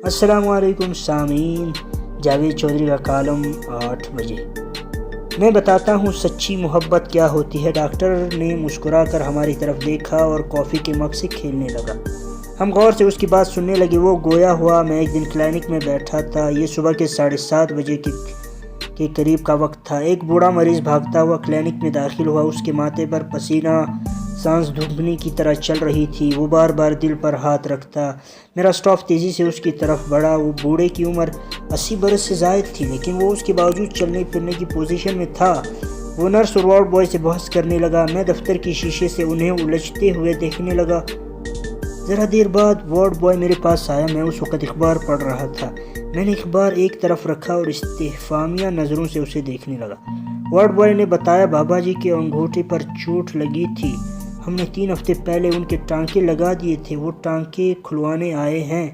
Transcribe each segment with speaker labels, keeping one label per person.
Speaker 1: السلام علیکم سامعین، جاوید چودھری کا کالم 8 بجے۔ میں بتاتا ہوں سچی محبت کیا ہوتی ہے۔ ڈاکٹر نے مسکرا کر ہماری طرف دیکھا اور کافی کے مگ سے کھیلنے لگا۔ ہم غور سے اس کی بات سننے لگے۔ وہ گویا ہوا میں ایک دن کلینک میں بیٹھا تھا۔ یہ صبح کے 7:30 بجے کے قریب کا وقت تھا۔ ایک بوڑھا مریض بھاگتا ہوا کلینک میں داخل ہوا۔ اس کے ماتھے پر پسینہ سانس دھوپنی کی طرح چل رہی تھی۔ وہ بار بار دل پر ہاتھ رکھتا۔ میرا سٹاف تیزی سے اس کی طرف بڑھا۔ وہ بوڑھے کی عمر 80 برس سے زائد تھی، لیکن وہ اس کے باوجود چلنے پھرنے کی پوزیشن میں تھا۔ وہ نرس اور وارڈ بوائے سے بحث کرنے لگا۔ میں دفتر کی شیشے سے انہیں الجھتے ہوئے دیکھنے لگا۔ ذرا دیر بعد وارڈ بوائے میرے پاس آیا۔ میں اس وقت اخبار پڑھ رہا تھا۔ میں نے اخبار ایک طرف رکھا اور استفہامیہ نظروں سے اسے دیکھنے لگا۔ وارڈ بوائے نے بتایا بابا جی کے انگوٹھے پر چوٹ لگی تھی۔ ہم نے 3 ہفتے پہلے ان کے ٹانکے لگا دیے تھے۔ وہ ٹانکے کھلوانے آئے ہیں۔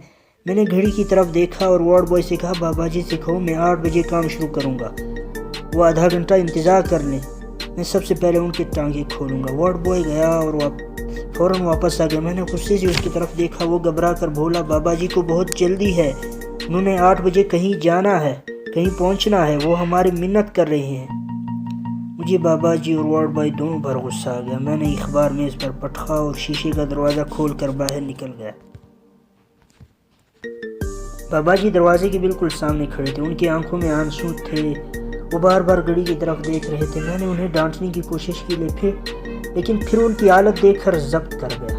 Speaker 1: میں نے گھڑی کی طرف دیکھا اور وارڈ بوائے سے کہا بابا جی سے کہو میں 8 بجے کام شروع کروں گا۔ وہ آدھا گھنٹہ انتظار کر لیں، میں سب سے پہلے ان کے ٹانکے کھولوں گا۔ وارڈ بوائے گیا اور فوراً واپس آ گیا۔ میں نے غصے سے اس کی طرف دیکھا۔ وہ گھبرا کر بولا بابا جی کو بہت جلدی ہے، انہوں نے 8 بجے کہیں جانا ہے، کہیں پہنچنا ہے، وہ ہماری منت کر رہے ہیں۔ مجھے بابا جی اور وارڈ بوائے دونوں پر غصہ آ گیا۔ میں نے اخبار میز پر پٹخا اور شیشے کا دروازہ کھول کر باہر نکل گیا۔ بابا جی دروازے کے بالکل سامنے کھڑے تھے۔ ان کی آنکھوں میں آنسو تھے۔ وہ بار بار گھڑی کی طرف دیکھ رہے تھے۔ میں نے انہیں ڈانٹنے کی کوشش کی لیکن پھر ان کی حالت دیکھ کر ضبط کر گیا۔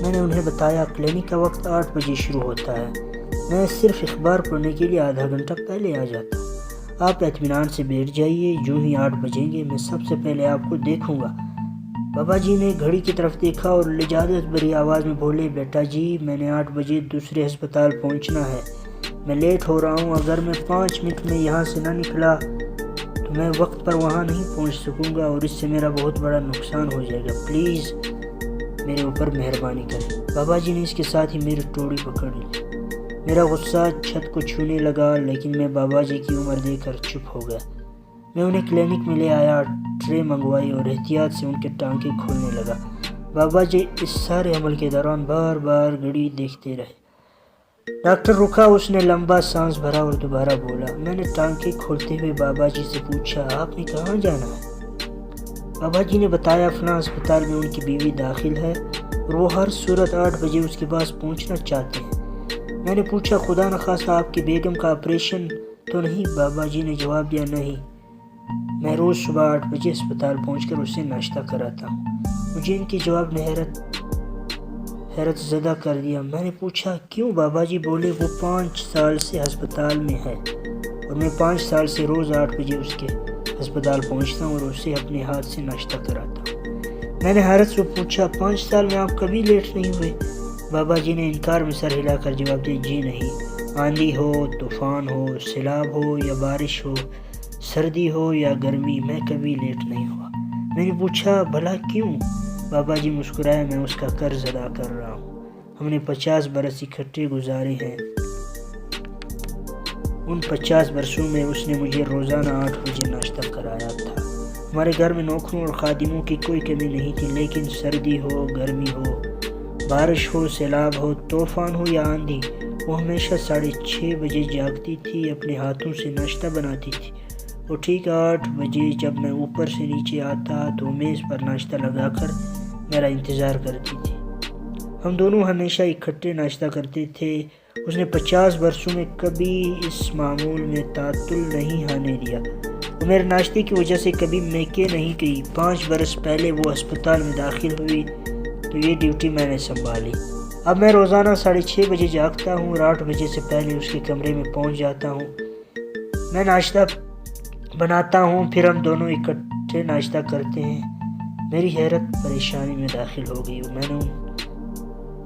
Speaker 1: میں نے انہیں بتایا کلینک کا وقت 8 بجے شروع ہوتا ہے، میں صرف اخبار پڑھنے کے لیے آدھا گھنٹہ پہلے آ جاتا ہوں۔ آپ اطمینان سے بیٹھ جائیے، جو ہی 8 بجیں گے میں سب سے پہلے آپ کو دیکھوں گا۔ بابا جی نے گھڑی کی طرف دیکھا اور لجاجت بھری آواز میں بولے بیٹا جی میں نے 8 بجے دوسرے ہسپتال پہنچنا ہے، میں لیٹ ہو رہا ہوں۔ اگر میں 5 منٹ میں یہاں سے نہ نکلا تو میں وقت پر وہاں نہیں پہنچ سکوں گا اور اس سے میرا بہت بڑا نقصان ہو جائے گا، پلیز میرے اوپر مہربانی کریں۔ بابا جی نے اس کے ساتھ ہی میری ٹوڑی پکڑ لی۔ میرا غصہ چھت کو چھونے لگا، لیکن میں بابا جی کی عمر دیکھ کر چپ ہو گیا۔ میں انہیں کلینک میں لے آیا، ٹرے منگوائی اور احتیاط سے ان کے ٹانکے کھولنے لگا۔ بابا جی اس سارے عمل کے دوران بار بار گھڑی دیکھتے رہے۔ ڈاکٹر رکا، اس نے لمبا سانس بھرا اور دوبارہ بولا۔ میں نے ٹانکے کھولتے ہوئے بابا جی سے پوچھا آپ نے کہاں جانا ہے؟ بابا جی نے بتایا فلاں ہسپتال میں ان کی بیوی داخل ہے اور وہ ہر صورت 8 بجے اس کے پاس پہنچنا چاہتے ہیں۔ میں نے پوچھا خدا نخواستہ آپ کی بیگم کا آپریشن تو نہیں؟ بابا جی نے جواب دیا نہیں، میں روز صبح 8 بجے ہسپتال پہنچ کر اسے ناشتہ کراتا ہوں۔ مجھے ان کے جواب نے حیرت زدہ کر دیا۔ میں نے پوچھا کیوں؟ بابا جی بولے وہ 5 سال سے ہسپتال میں ہے اور میں 5 سال سے روز 8 بجے اس کے ہسپتال پہنچتا ہوں اور اسے اپنے ہاتھ سے ناشتہ کراتا ہوں۔ میں نے حیرت سے پوچھا 5 سال میں آپ کبھی لیٹ نہیں ہوئے؟ بابا جی نے انکار میں سر ہلا کر جواب دیا جی نہیں، آندھی ہو، طوفان ہو، سیلاب ہو یا بارش ہو، سردی ہو یا گرمی، میں کبھی لیٹ نہیں ہوا۔ میں نے پوچھا بھلا کیوں؟ بابا جی مسکرائے میں اس کا قرض ادا کر رہا ہوں، ہم نے 50 برس اکٹھے گزارے ہیں، ان 50 برسوں میں اس نے مجھے روزانہ 8 بجے ناشتہ کرایا تھا۔ ہمارے گھر میں نوکروں اور خادموں کی کوئی کمی نہیں تھی، لیکن سردی ہو، گرمی ہو، بارش ہو، سیلاب ہو، طوفان ہو یا آندھی، وہ ہمیشہ 6:30 بجے جاگتی تھی، اپنے ہاتھوں سے ناشتہ بناتی تھی اور ٹھیک 8 بجے جب میں اوپر سے نیچے آتا تو میز پر ناشتہ لگا کر میرا انتظار کرتی تھی۔ ہم دونوں ہمیشہ اکٹھے ناشتہ کرتے تھے۔ اس نے 50 برسوں میں کبھی اس معمول میں تعطل نہیں آنے دیا۔ وہ میرے ناشتے کی وجہ سے کبھی میکے نہیں گئی۔ 5 برس پہلے وہ ہسپتال میں داخل ہوئی تو یہ ڈیوٹی میں نے سنبھالی۔ اب میں روزانہ 6:30 بجے جاگتا ہوں اور 8 بجے سے پہلے اس کے کمرے میں پہنچ جاتا ہوں۔ میں ناشتہ بناتا ہوں، پھر ہم دونوں اکٹھے ناشتہ کرتے ہیں۔ میری حیرت پریشانی میں داخل ہو گئی۔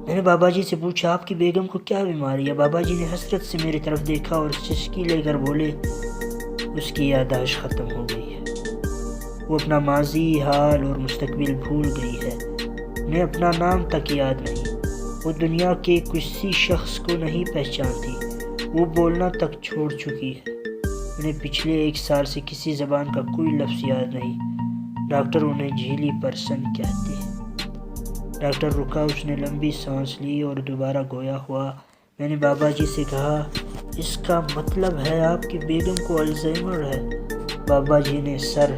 Speaker 1: میں نے بابا جی سے پوچھا آپ کی بیگم کو کیا بیماری ہے؟ بابا جی نے حسرت سے میری طرف دیکھا اور سسکی لے کر بولے اس کی یادداشت ختم ہو گئی ہے، وہ اپنا ماضی، حال اور مستقبل بھول گئی ہے، انہیں اپنا نام تک یاد نہیں، وہ دنیا کے کسی شخص کو نہیں پہچانتی، وہ بولنا تک چھوڑ چکی ہے، انہیں پچھلے 1 سال سے کسی زبان کا کوئی لفظ یاد نہیں، ڈاکٹر انہیں جھیلی پرسن کہتے ہیں۔ ڈاکٹر رکا، اس نے لمبی سانس لی اور دوبارہ گویا ہوا میں نے بابا جی سے کہا اس کا مطلب ہے آپ کی بیگم کو الزائمر ہے؟ بابا جی نے سر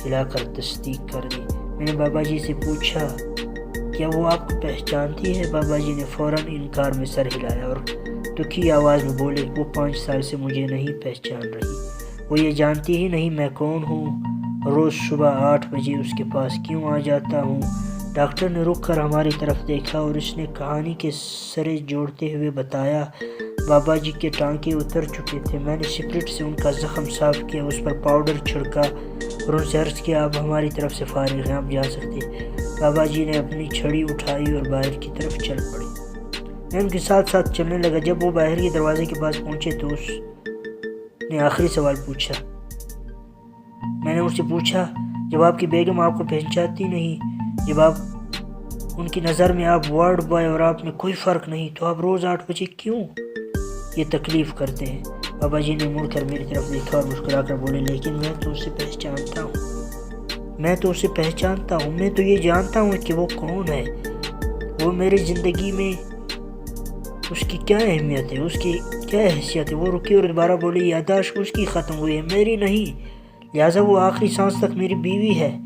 Speaker 1: ہلا کر تصدیق کر دی۔ میں نے بابا جی سے پوچھا کیا وہ آپ کو پہچانتی ہے؟ بابا جی نے فوراً انکار میں سر ہلایا اور دکھی آواز میں بولے وہ 5 سال سے مجھے نہیں پہچان رہی، وہ یہ جانتی ہی نہیں میں کون ہوں، روز صبح 8 بجے اس کے پاس کیوں آ جاتا ہوں۔ ڈاکٹر نے رک کر ہماری طرف دیکھا اور اس نے کہانی کے سرے جوڑتے ہوئے بتایا بابا جی کے ٹانکے اتر چکے تھے، میں نے سپرٹ سے ان کا زخم صاف کیا، اس پر پاؤڈر چھڑکا اور ان سے عرض کیا اب ہماری طرف سے فارغ ہیں، آپ جا سکتے۔ بابا جی نے اپنی چھڑی اٹھائی اور باہر کی طرف چل پڑے۔ میں ان کے ساتھ ساتھ چلنے لگا۔ جب وہ باہر کے دروازے کے پاس پہنچے تو اس نے آخری سوال پوچھا۔ میں نے ان سے پوچھا جب آپ کی بیگم آپ کو پہچانتی نہیں، جب آپ ان کی نظر میں آپ وارڈ بوائے اور آپ میں کوئی فرق نہیں، تو آپ روز 8 بجے کیوں یہ تکلیف کرتے ہیں؟ بابا جی نے مڑ کر میری طرف دیکھا اور مسکرا کر بولے لیکن میں تو اسے پہچانتا ہوں، میں تو یہ جانتا ہوں کہ وہ کون ہے، وہ میری زندگی میں اس کی کیا اہمیت ہے، اس کی کیا حیثیت ہے۔ وہ رکی اور دوبارہ بولی یادداشت اس کی ختم ہوئی ہے، میری نہیں، لہٰذا وہ آخری سانس تک میری بیوی ہے،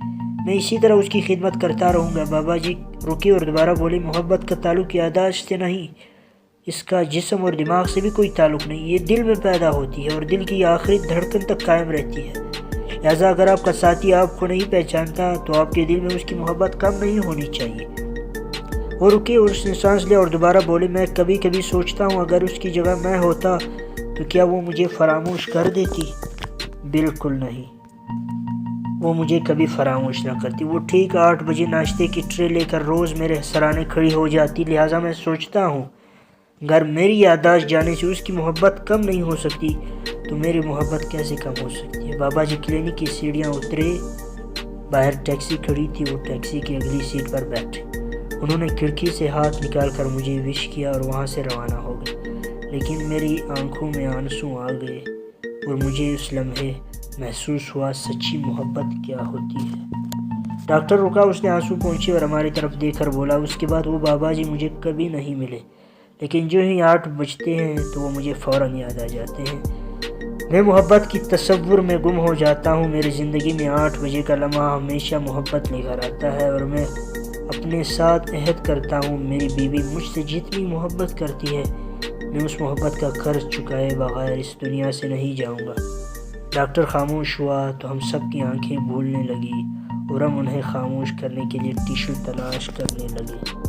Speaker 1: میں اسی طرح اس کی خدمت کرتا رہوں گا۔ بابا جی رکی اور دوبارہ بولی محبت کا تعلق یادداشت سے نہیں، اس کا جسم اور دماغ سے بھی کوئی تعلق نہیں، یہ دل میں پیدا ہوتی ہے اور دل کی آخری دھڑکن تک قائم رہتی ہے، لہٰذا اگر آپ کا ساتھی آپ کو نہیں پہچانتا تو آپ کے دل میں اس کی محبت کم نہیں ہونی چاہیے۔ وہ رکی اور اس نے سانس لیا اور دوبارہ بولے میں کبھی کبھی سوچتا ہوں اگر اس کی جگہ میں ہوتا تو کیا وہ مجھے فراموش کر دیتی؟ بالکل نہیں، وہ مجھے کبھی فراموش نہ کرتی۔ وہ ٹھیک 8 بجے ناشتے کی ٹرے لے کر روز میرے سرانے کھڑی ہو جاتی، لہٰذا میں سوچتا ہوں اگر میری یادداشت جانے سے اس کی محبت کم نہیں ہو سکتی تو میری محبت کیسے کم ہو سکتی ہے؟ بابا جی کلینک کی سیڑھیاں اترے، باہر ٹیکسی کھڑی تھی، وہ ٹیکسی کی اگلی سیٹ پر بیٹھے، انہوں نے کھڑکی سے ہاتھ نکال کر مجھے وش کیا اور وہاں سے روانہ ہو گئے، لیکن میری آنکھوں میں آنسو آ گئے اور مجھے اس لمحے محسوس ہوا سچی محبت کیا ہوتی ہے۔ ڈاکٹر رکا، اس نے آنسو پہنچے اور ہماری طرف دیکھ کر بولا اس کے بعد وہ بابا جی مجھے کبھی نہیں ملے، لیکن جو ہی 8 بجتے ہیں تو وہ مجھے فوراً یاد آ جاتے ہیں، میں محبت کی تصور میں گم ہو جاتا ہوں، میری زندگی میں 8 بجے کا لمحہ ہمیشہ محبت لے کر آتا ہے اور میں اپنے ساتھ عہد کرتا ہوں میری بیوی مجھ سے جتنی محبت کرتی ہے میں اس محبت کا قرض چکائے بغیر اس دنیا سے نہیں جاؤں گا۔ ڈاکٹر خاموش ہوا تو ہم سب کی آنکھیں بھولنے لگی اور ہم انہیں خاموش کرنے کے لیے ٹیشو تلاش کرنے لگے۔